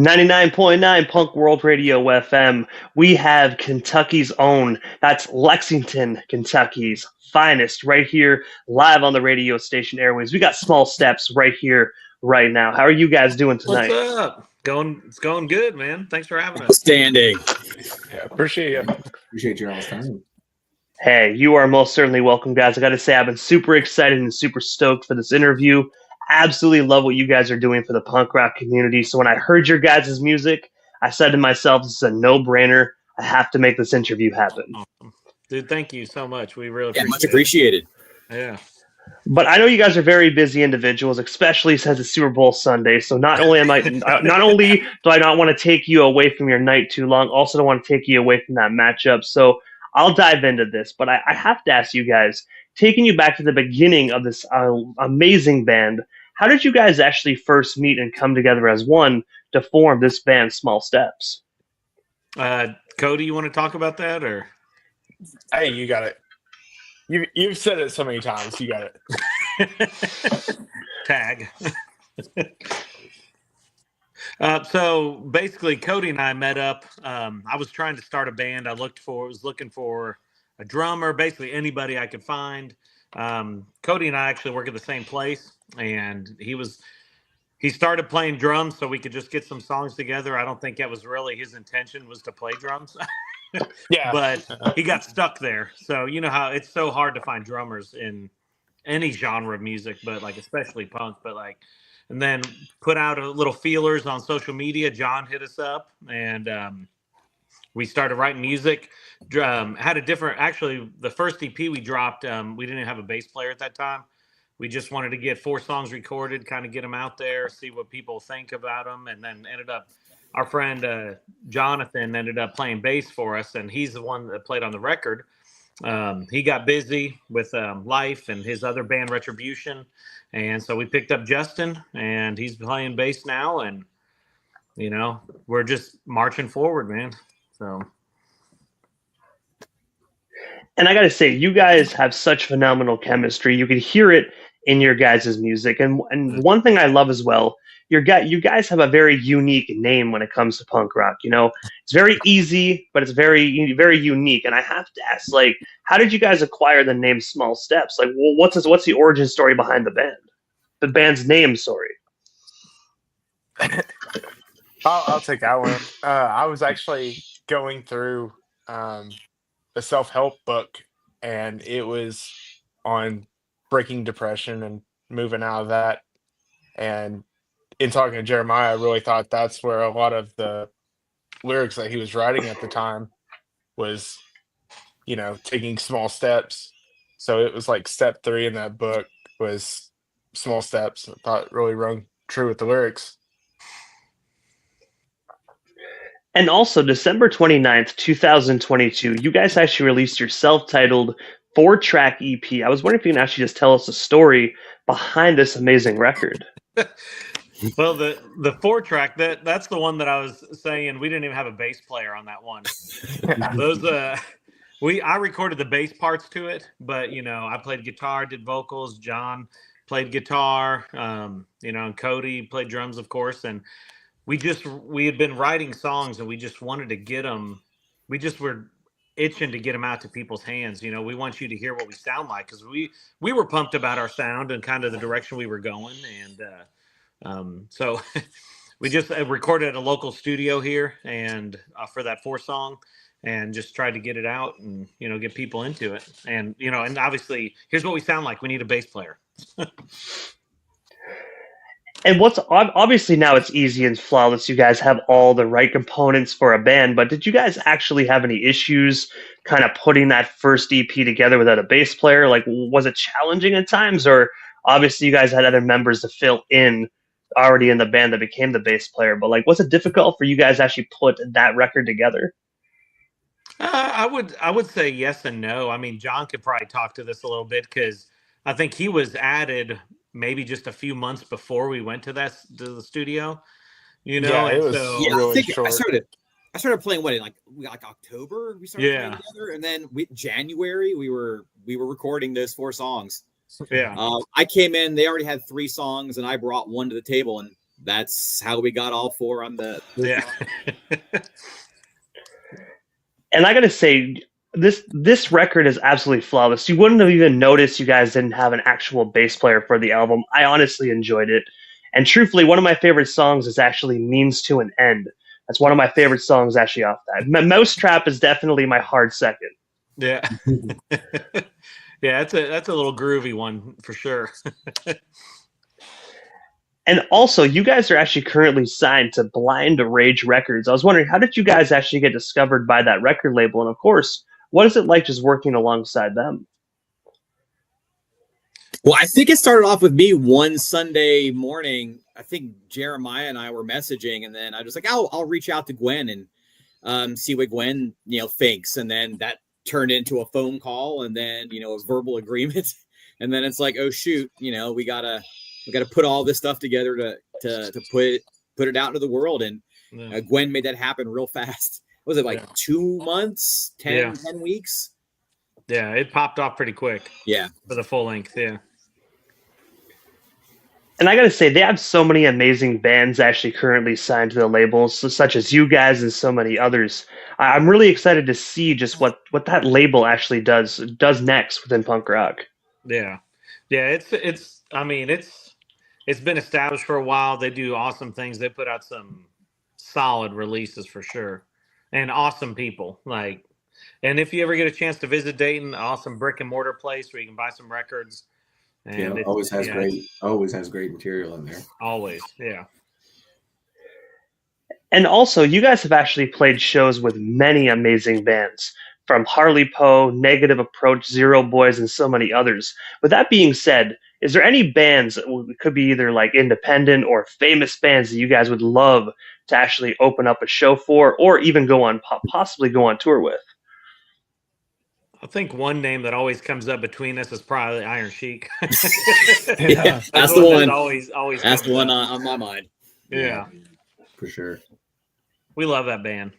99.9 Punk World Radio FM. We have Kentucky's own. That's Lexington, Kentucky's finest, right here, live on the radio station airways. We got Small Steps right here, right now. How are you guys doing What's tonight? up? It's going good, man. Thanks for having us. Outstanding. Yeah, appreciate you. Appreciate your all's time. Hey, you are most certainly welcome, guys. I got to say, I've been super excited and super stoked for this interview. Absolutely love what you guys are doing for the punk rock community. So when I heard your guys' music, I said to myself, this is a no-brainer. I have to make this interview happen. Awesome. Dude, thank you so much. We really much appreciated. Yeah. But I know you guys are very busy individuals, especially since it's Super Bowl Sunday. So not only do I not want to take you away from your night too long, also don't want to take you away from that matchup. So I'll dive into this, but I have to ask you guys, taking you back to the beginning of this amazing band, how did you guys actually first meet and come together as one to form this band, Small Steps? Cody, you want to talk about that, or? Hey, you got it. You've said it so many times. You got it. Tag. So basically, Cody and I met up. I was trying to start a band. I was looking for a drummer, basically anybody I could find. Cody and I actually work at the same place, and he started playing drums so we could just get some songs together. I don't think that was really his intention, was to play drums. Yeah. But he got stuck there. So you know how it's so hard to find drummers in any genre of music, but like especially punk, and then put out a little feelers on social media. John hit us up, and we started writing music. Actually, the first EP we dropped, we didn't have a bass player at that time. We just wanted to get 4 songs recorded, kind of get them out there, see what people think about them, and then our friend Jonathan ended up playing bass for us, and he's the one that played on the record. He got busy with life and his other band, Retribution, and so we picked up Justin, and he's playing bass now, and we're just marching forward, man. So, and I got to say, you guys have such phenomenal chemistry. You can hear it in your guys' music, and one thing I love as well, you guys have a very unique name when it comes to punk rock. It's very easy, but it's very, very unique. And I have to ask, how did you guys acquire the name Small Steps? What's the origin story behind the band? The band's name, sorry. I'll take that one. I was actually going through a self-help book, and it was on breaking depression and moving out of that. And in talking to Jeremiah, I really thought that's where a lot of the lyrics that he was writing at the time was, taking small steps. So it was like step 3 in that book was small steps. I thought it really rung true with the lyrics. And also, December 29th, 2022, you guys actually released your self-titled 4-track EP. I was wondering if you can actually just tell us the story behind this amazing record. Well, the 4-track, that's the one that I was saying we didn't even have a bass player on that one. I recorded the bass parts to it, but I played guitar, did vocals. John played guitar, and Cody played drums, of course. And we had been writing songs, and we just wanted to get them. We just were itching to get them out to people's hands. We want you to hear what we sound like, because we were pumped about our sound and kind of the direction we were going. And so we just recorded at a local studio here, and for that 4 song, and just tried to get it out and get people into it. And and obviously, here's what we sound like. We need a bass player. And what's obviously now it's easy and flawless. You guys have all the right components for a band, but did you guys actually have any issues kind of putting that first EP together without a bass player? Was it challenging at times, or obviously you guys had other members to fill in already in the band that became the bass player, but was it difficult for you guys to actually put that record together? I would say yes and no. I mean, John could probably talk to this a little bit, because I think he was added maybe just a few months before we went to the studio. Yeah, it was really short. I started playing in October. We started playing together, and then January we were recording those 4 songs. Yeah. I came in. They already had 3 songs, and I brought 1 to the table. And that's how we got all 4 on the. Yeah. And I gotta say, this record is absolutely flawless. You wouldn't have even noticed you guys didn't have an actual bass player for the album. I honestly enjoyed it. And truthfully, one of my favorite songs is actually Means to an End. That's one of my favorite songs actually off that. Mousetrap is definitely my hard second. Yeah. Yeah, that's a little groovy one for sure. And also, you guys are actually currently signed to Blind Rage Records. I was wondering, how did you guys actually get discovered by that record label? And of course, what is it like just working alongside them? Well, I think it started off with me one Sunday morning. I think Jeremiah and I were messaging, and then I was like, I'll reach out to Gwen and see what Gwen, thinks. And then that turned into a phone call, and then, a verbal agreement. And then it's like, oh shoot, we gotta put all this stuff together to put it out into the world. And Gwen made that happen real fast. Was it like 2 months, 10 weeks? Yeah, it popped off pretty quick. Yeah. For the full length, yeah. And I got to say, they have so many amazing bands actually currently signed to the labels, such as you guys and so many others. I'm really excited to see just what that label actually does next within punk rock. Yeah. Yeah, it's been established for a while. They do awesome things. They put out some solid releases for sure. And awesome people. And if you ever get a chance to visit Dayton, awesome brick and mortar place where you can buy some records. And always has great material in there. Always, yeah. And also, you guys have actually played shows with many amazing bands, from Harley Poe, Negative Approach, Zero Boys, and so many others. With that being said, is there any bands that could be either like independent or famous bands that you guys would love to actually open up a show for, or even possibly go on tour with? I think one name that always comes up between us is probably Iron Sheik. Yeah, that's the one. Always that's the one on my mind. Yeah, for sure. We love that band.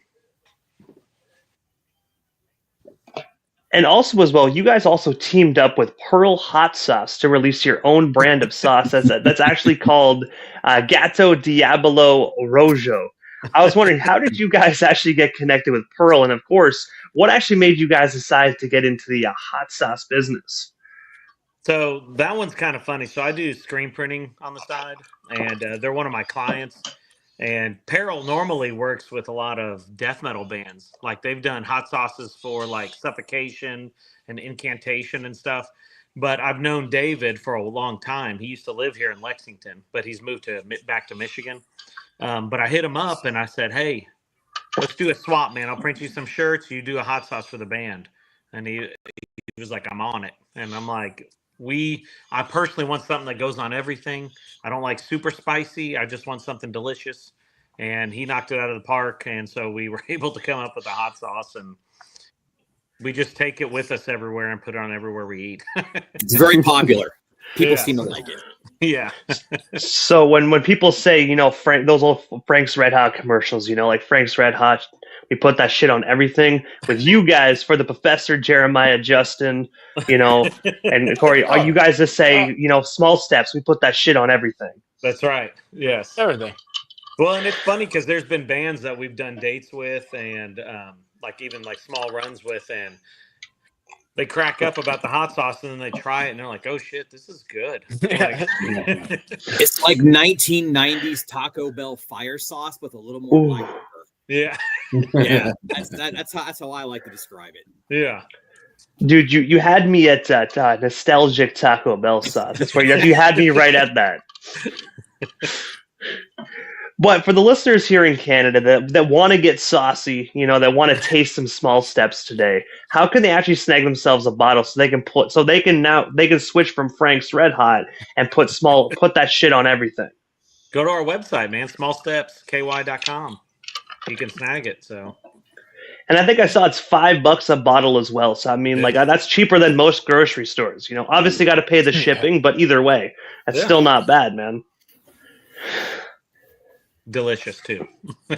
And also, as well, you guys also teamed up with Pearl Hot Sauce to release your own brand of sauce. That's actually called Gato Diabolo Rojo. I was wondering, how did you guys actually get connected with Pearl? And of course, what actually made you guys decide to get into the hot sauce business? So that one's kind of funny. So I do screen printing on the side, and they're one of my clients. And Pearl normally works with a lot of death metal bands. Like they've done hot sauces for like Suffocation and Incantation and stuff. But I've known David for a long time. He used to live here in Lexington, but he's moved back to Michigan. But I hit him up and I said, hey, let's do a swap, man. I'll print you some shirts. You do a hot sauce for the band. And he was like, I'm on it. And I'm like, I personally want something that goes on everything. I don't like super spicy. I just want something delicious. And he knocked it out of the park. And so we were able to come up with a hot sauce, and we just take it with us everywhere and put it on everywhere we eat. It's very popular. People seem to like it. Yeah. So when people say, those old Frank's Red Hot commercials, like Frank's Red Hot, we put that shit on everything. With you guys, for the Professor, Jeremiah, Justin, and Corey, are you guys just say, small steps, we put that shit on everything? That's right. Yes. Everything. Well, and it's funny because there's been bands that we've done dates with and even small runs with, and they crack up about the hot sauce, and then they try it, and they're like, "Oh shit, this is good." It's like 1990s Taco Bell fire sauce with a little more black pepper. Yeah, yeah. That's how I like to describe it. Yeah, dude, you had me at nostalgic Taco Bell sauce. That's where you had me right at that. But for the listeners here in Canada that want to get saucy, that want to taste some small steps today, how can they actually snag themselves a bottle so they can switch from Frank's Red Hot and put that shit on everything? Go to our website, man, smallstepsky.com. You can snag it. So, and I think I saw it's $5 a bottle as well. So I mean, that's cheaper than most grocery stores. Obviously got to pay the shipping, but either way, that's still not bad, man. Delicious too. Yeah,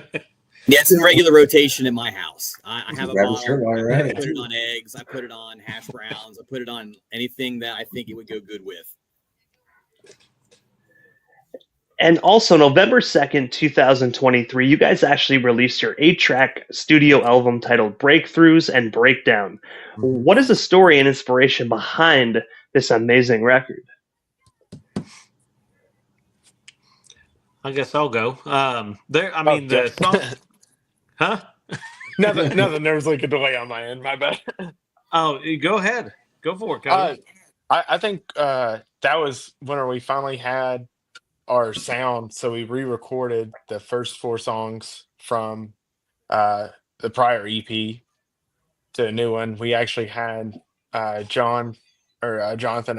it's in regular rotation in my house. I have a bottle. Right. I put it on eggs. I put it on hash browns. I put it on anything that I think it would go good with. And also, November 2nd, 2023, you guys actually released your 8-track studio album titled Breakthroughs and Breakdown. What is the story and inspiration behind this amazing record? I guess I'll go. Yeah. The song, huh? Nothing. There was like a delay on my end. My bad. Oh, go ahead. Go for it, Cody. I think that was when we finally had our sound. So we re-recorded the first 4 songs from the prior EP to a new one. We actually had Jonathan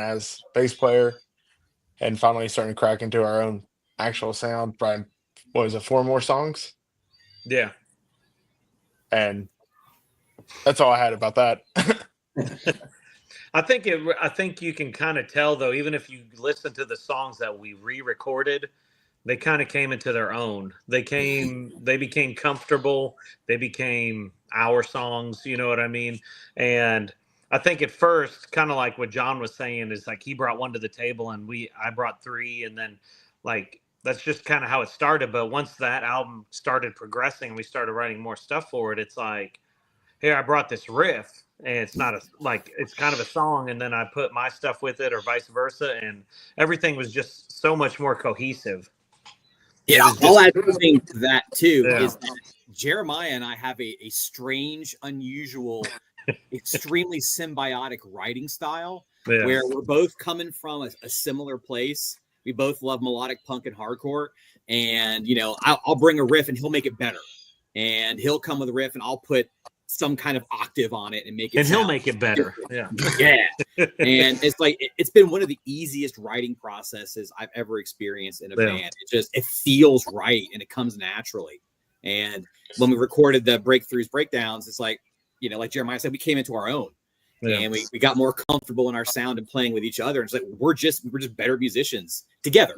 as bass player, and finally starting to crack into our own actual sound. Brian, what was it, 4 more songs? Yeah. And that's all I had about that. I think you can kind of tell, though, even if you listen to the songs that we re-recorded, they kind of came into their own. They became comfortable. They became our songs, you know what I mean? And I think at first, kind of like what John was saying, is like he brought one to the table and I brought 3, and then like that's just kind of how it started. But once that album started progressing, we started writing more stuff for it. It's like, here, I brought this riff, and it's not it's kind of a song, and then I put my stuff with it, or vice versa, and everything was just so much more cohesive. Yeah, I'll add something to that too. Yeah. Is that Jeremiah and I have a strange, unusual, extremely symbiotic writing style, where we're both coming from a similar place. We both love melodic punk and hardcore, and I'll bring a riff and he'll make it better, and he'll come with a riff and I'll put some kind of octave on it and make it. And he'll make it better. Yeah. And it's like it's been one of the easiest writing processes I've ever experienced in a band. It feels right and it comes naturally. And when we recorded the Breakthroughs, Breakdowns, it's like, like Jeremiah said, we came into our own. And we got more comfortable in our sound and playing with each other. And it's like we're just better musicians together.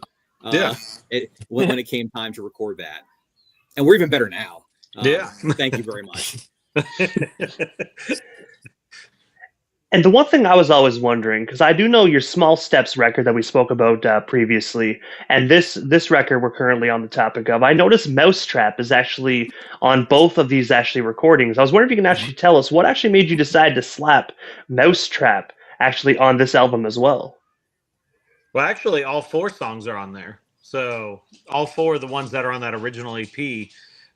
When it came time to record that. And we're even better now. Thank you very much. And the one thing I was always wondering, because I do know your Small Steps record that we spoke about previously, and this record we're currently on the topic of, I noticed Mousetrap is actually on both of these recordings. I was wondering if you can actually tell us what actually made you decide to slap Mousetrap actually on this album as well. Well, actually, all 4 songs are on there. So all 4 of the ones that are on that original EP.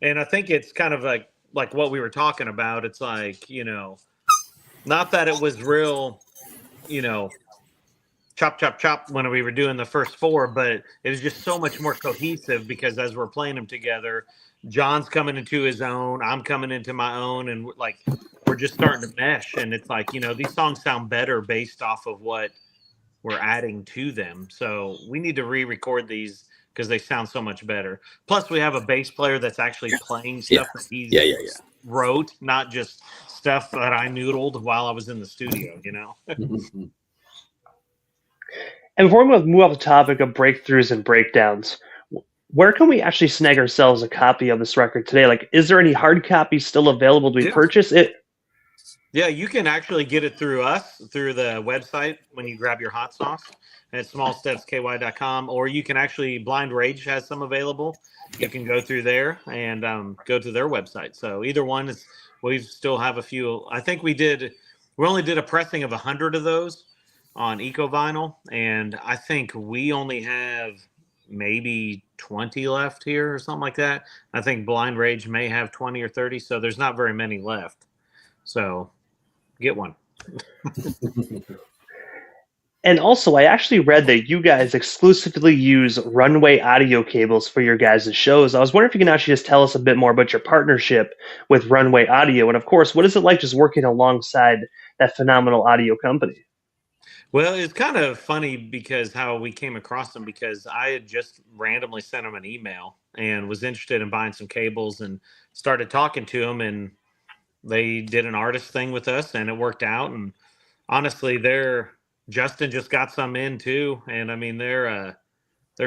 And I think it's kind of like what we were talking about. It's like, not that it was real, chop, chop, chop when we were doing the first 4, but it was just so much more cohesive because as we're playing them together, John's coming into his own, I'm coming into my own, and we're just starting to mesh. And it's like, these songs sound better based off of what we're adding to them. So we need to re-record these because they sound so much better. Plus, we have a bass player that's actually playing stuff that he wrote, not just stuff that I noodled while I was in the studio, And before we move off the topic of breakthroughs and breakdowns, where can we actually snag ourselves a copy of this record today? Like, is there any hard copies still available to purchase it? Yeah, you can actually get it through us, through the website when you grab your hot sauce at smallstepsky.com, or you can actually, Blind Rage has some available. You can go through there and go to their website. So either one, we still have a few. I think we only did a pressing of 100 of those on Eco Vinyl, and I think we only have maybe 20 left here or something like that. I think Blind Rage may have 20 or 30, so there's not very many left. So get one. And also, I actually read that you guys exclusively use Runway audio cables for your guys' shows. I was wondering if you can actually just tell us a bit more about your partnership with Runway Audio. And of course, what is it like just working alongside that phenomenal audio company? Well, it's kind of funny because how we came across them, because I had just randomly sent them an email and was interested in buying some cables and started talking to them, and they did an artist thing with us and it worked out. And honestly, Justin just got some in too, and I mean they're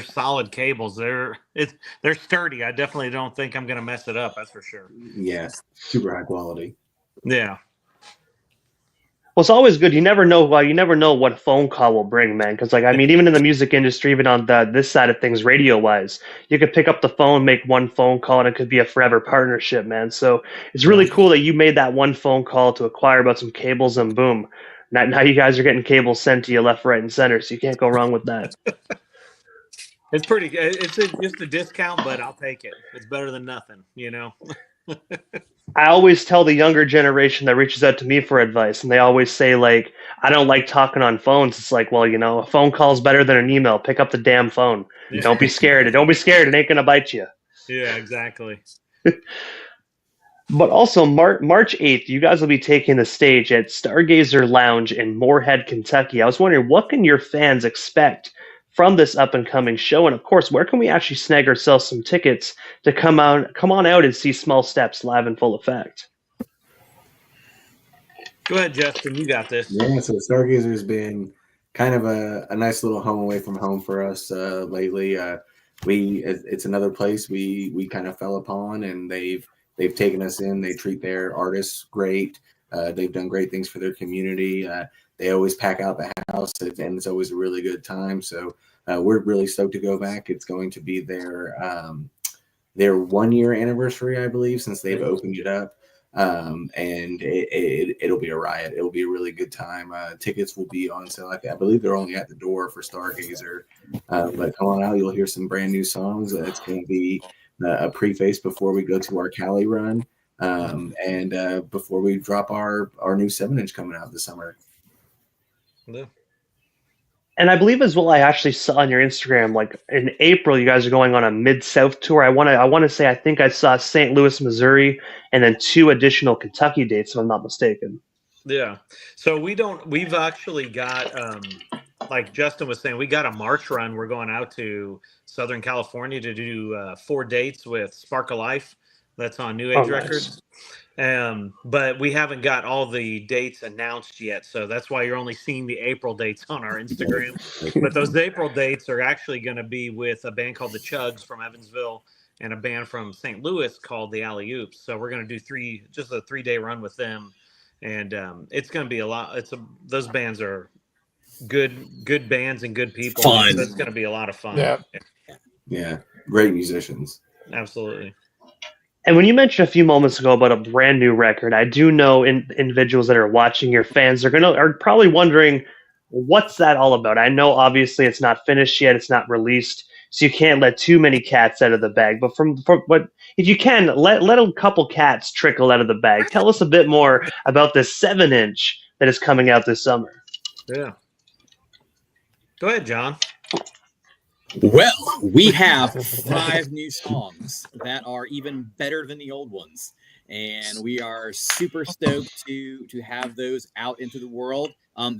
solid cables. They're sturdy. I definitely don't think I'm gonna mess it up. That's for sure. Yeah, super high quality. Yeah. Well, it's always good. You never know. You never know what a phone call will bring, man. Because, like, I mean, even in the music industry, even on this side of things, radio-wise, you could pick up the phone, make one phone call, and it could be a forever partnership, man. So it's really Yeah. cool that you made that one phone call to acquire about some cables, and boom, now you guys are getting cables sent to you left, right, and center. So you can't go wrong with that. It's pretty. It's just a discount, but I'll take it. It's better than nothing, you know. I always tell the younger generation that reaches out to me for advice, and they always say, like, I don't like talking on phones. It's like, well, a phone call is better than an email. Pick up the damn phone. Yeah. Don't be scared. Don't be scared. It ain't going to bite you. Yeah, exactly. But also, March 8th, you guys will be taking the stage at Stargazer Lounge in Moorhead, Kentucky. I was wondering, what can your fans expect from this up-and-coming show? And, of course, where can we actually snag ourselves some tickets to come on out and see Small Steps live in full effect? Go ahead, Justin. You got this. Yeah, so Stargazer's been kind of a nice little home away from home for us lately. It's another place we kind of fell upon, and they've taken us in. They treat their artists great. They've done great things for their community. They always pack out the house, and it's always a really good time. So we're really stoked to go back. It's going to be their 1 year anniversary, I believe, since they've opened it up. And it'll be a riot. It'll be a really good time. Tickets will be on sale. I believe they're only at the door for Stargazer. But come on out. You'll hear some brand new songs. It's going to be a preface before we go to our Cali run. And before we drop our new 7-inch coming out this summer. Yeah. And I believe as well, I actually saw on your Instagram, like in April, you guys are going on a Mid-South tour. I want to say, I think I saw St. Louis, Missouri, and then 2 additional Kentucky dates, if I'm not mistaken. Yeah. So we've actually got, like Justin was saying, we got a March run. We're going out to Southern California to do 4 dates with Spark of Life. That's on New Age Records. But we haven't got all the dates announced yet. So that's why you're only seeing the April dates on our Instagram. But those April dates are actually going to be with a band called the Chugs from Evansville and a band from St. Louis called the Alley Oops. So we're going to do just a 3-day run with them. And it's going to be a lot. Those bands are good bands and good people. Fun. So it's going to be a lot of fun. Yeah. Great musicians. Absolutely. And when you mentioned a few moments ago about a brand new record, I do know individuals that are watching, your fans are probably wondering, what's that all about? I know obviously it's not finished yet, it's not released, so you can't let too many cats out of the bag. But but if you can, let a couple cats trickle out of the bag. Tell us a bit more about this 7-inch that is coming out this summer. Yeah. Go ahead, John. Well, we have 5 new songs that are even better than the old ones, and we are super stoked to have those out into the world.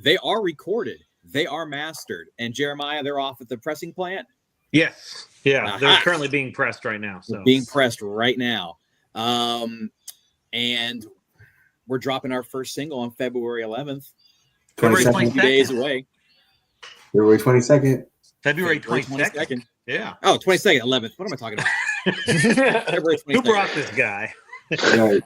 They are recorded, they are mastered, and Jeremiah, they're off at the pressing plant. Yes, yeah, they're currently being pressed right now. So being pressed right now, and we're dropping our first single on February 11th. February 22 days away. February 22nd. February 22nd. Yeah. Oh, 22nd, 11th. What am I talking about? February 22nd. Who brought this guy? Right.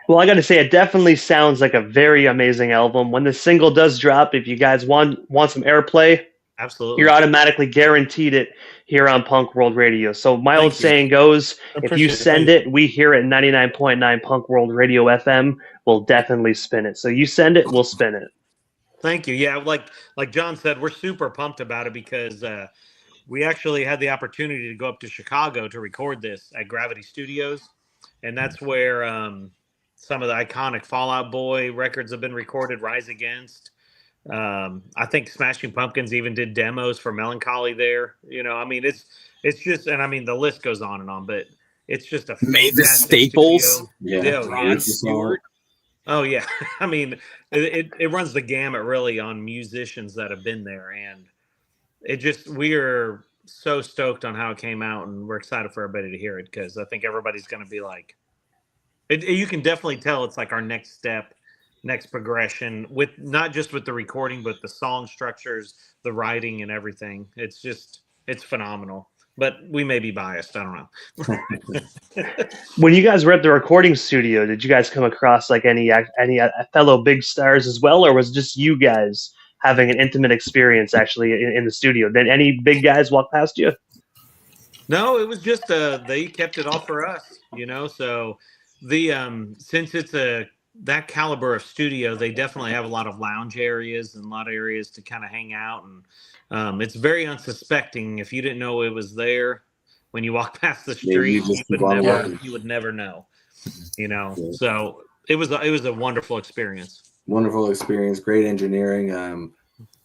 Well, I got to say, it definitely sounds like a very amazing album. When the single does drop, if you guys want some airplay, absolutely, you're automatically guaranteed it here on Punk World Radio. So my old saying goes, if you send it, we hear it 99.9 Punk World Radio FM. We'll definitely spin it. So you send it, we'll spin it. Thank you. Yeah, like John said, we're super pumped about it because we actually had the opportunity to go up to Chicago to record this at Gravity Studios, and that's where some of the iconic Fall Out Boy records have been recorded. Rise Against. I think Smashing Pumpkins even did demos for Melancholy there. I mean, it's just, and I mean the list goes on, but it's just a the Staples. Studio. Rod Stewart. Oh yeah, I mean it runs the gamut really on musicians that have been there, and we are so stoked on how it came out, and we're excited for everybody to hear it because I think everybody's going to be like, you can definitely tell it's like our next step, next progression with not just with the recording, but the song structures, the writing, and everything. It's phenomenal. but we may be biased. I don't know. When you guys were at the recording studio, did you guys come across like any fellow big stars as well, or was it just you guys having an intimate experience actually in the studio? Did any big guys walk past you? No, it was just they kept it all for us, So the since it's that caliber of studio, they definitely have a lot of lounge areas and a lot of areas to kind of hang out, and it's very unsuspecting. If you didn't know it was there when you walk past the street, you would never know. Yeah. So it was a wonderful experience. Wonderful experience, great engineering.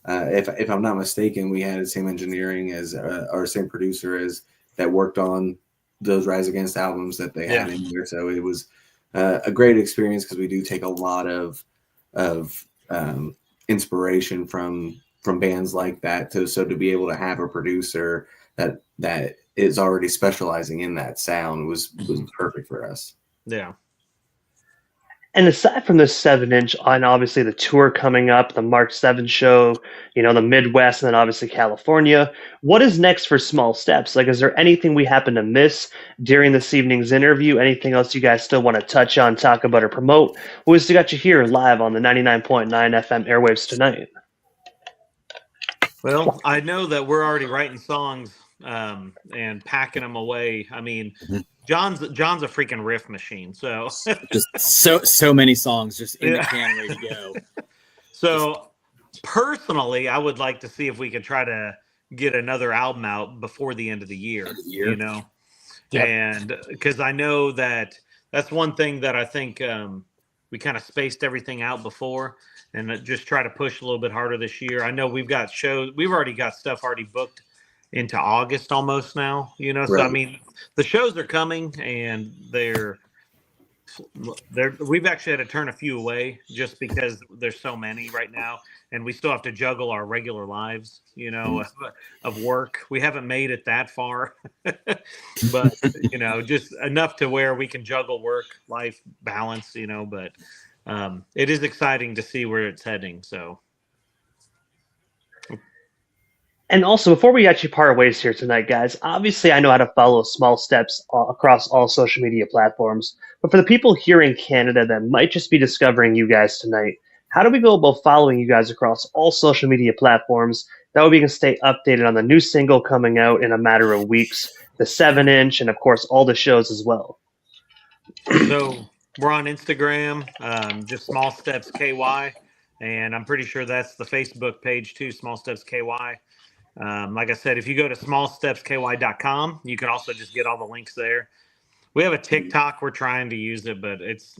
If I'm not mistaken, we had the same engineering as our same producer as that worked on those Rise Against albums that they had in there. So it was a great experience because we do take a lot of inspiration from bands like that. So to be able to have a producer that is already specializing in that sound was perfect for us. Yeah. And aside from the 7-inch, and obviously the tour coming up, the March 7th show, the Midwest, and then obviously California, what is next for Small Steps? Like, is there anything we happen to miss during this evening's interview? Anything else you guys still want to touch on, talk about, or promote? We still got you here live on the 99.9 FM airwaves tonight. Well, I know that we're already writing songs and packing them away. I mean, John's a freaking riff machine. So just so many songs just in the can ready to go. So personally, I would like to see if we could try to get another album out before the end of the year. And because I know that's one thing that I think we kind of spaced everything out before, and just try to push a little bit harder this year. I know we've got shows. We've already got stuff already booked into August almost now, Right. So I mean, the shows are coming, and we've actually had to turn a few away just because there's so many right now, and we still have to juggle our regular lives, of work. We haven't made it that far, but just enough to where we can juggle work-life balance, But it is exciting to see where it's heading. So. And also, before we actually part ways here tonight, guys, obviously I know how to follow Small Steps across all social media platforms. But for the people here in Canada that might just be discovering you guys tonight, how do we go about following you guys across all social media platforms? That way we can stay updated on the new single coming out in a matter of weeks, the 7-inch, and of course, all the shows as well. So we're on Instagram, just Small Steps KY. And I'm pretty sure that's the Facebook page too, Small Steps KY. Like I said, if you go to smallstepsky.com, you can also just get all the links there. We have a TikTok. We're trying to use it, but it's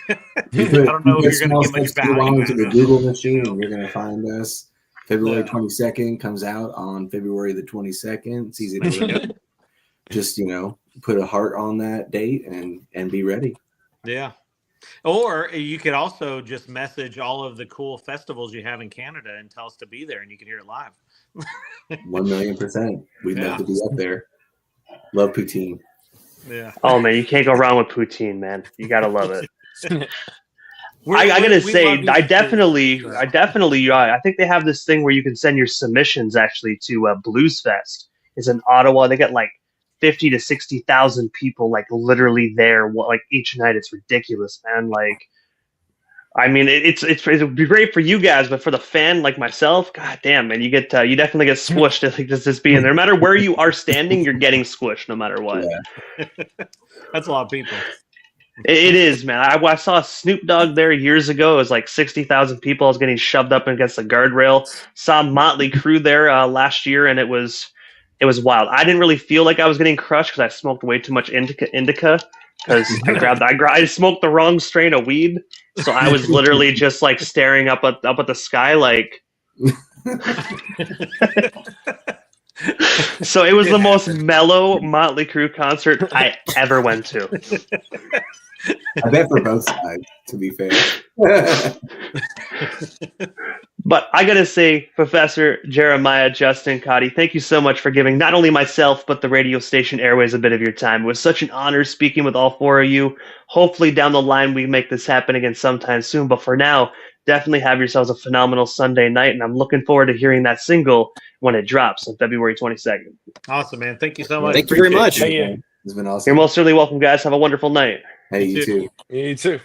I don't know if you're going to get much value into the Google machine, and you're going to find us. February 22nd comes out on February the 22nd. It's easy to look up. Just put a heart on that date and be ready. Yeah. Or you could also just message all of the cool festivals you have in Canada and tell us to be there, and you can hear it live. 1,000,000%. We'd love to be up there. Love poutine. Yeah. Oh man, you can't go wrong with poutine, man. You gotta love it. I gotta say, I think they have this thing where you can send your submissions actually to Blues Fest. It's in Ottawa. They get like 50 to 60,000 people like literally there like each night. It's ridiculous, man. Like, I mean, it would be great for you guys, but for the fan like myself, god damn, man, you definitely get squished just being there. No matter where you are standing, you're getting squished no matter what. Yeah. That's a lot of people. It is, man. I saw Snoop Dogg there years ago. It was like 60,000 people. I was getting shoved up against the guardrail. Saw Motley Crue there last year, and it was wild. I didn't really feel like I was getting crushed because I smoked way too much indica. Because I smoked the wrong strain of weed, so I was literally just like staring up at the sky, like. So it was the most mellow Motley Crue concert I ever went to. I bet for both sides, to be fair. But I gotta say, Professor Jeremiah, Justin, Cotty, thank you so much for giving not only myself but the radio station Airways a bit of your time. It was such an honor speaking with all four of you. Hopefully down the line we make this happen again sometime soon. But for now, definitely have yourselves a phenomenal Sunday night, and I'm looking forward to hearing that single when it drops on February 22nd. Awesome, man. Thank you so Yeah, much. Thank you very Appreciate much. you. Hey, yeah. It's been awesome. You're most certainly welcome, guys. Have a wonderful night. Hey, You you too. too. You too.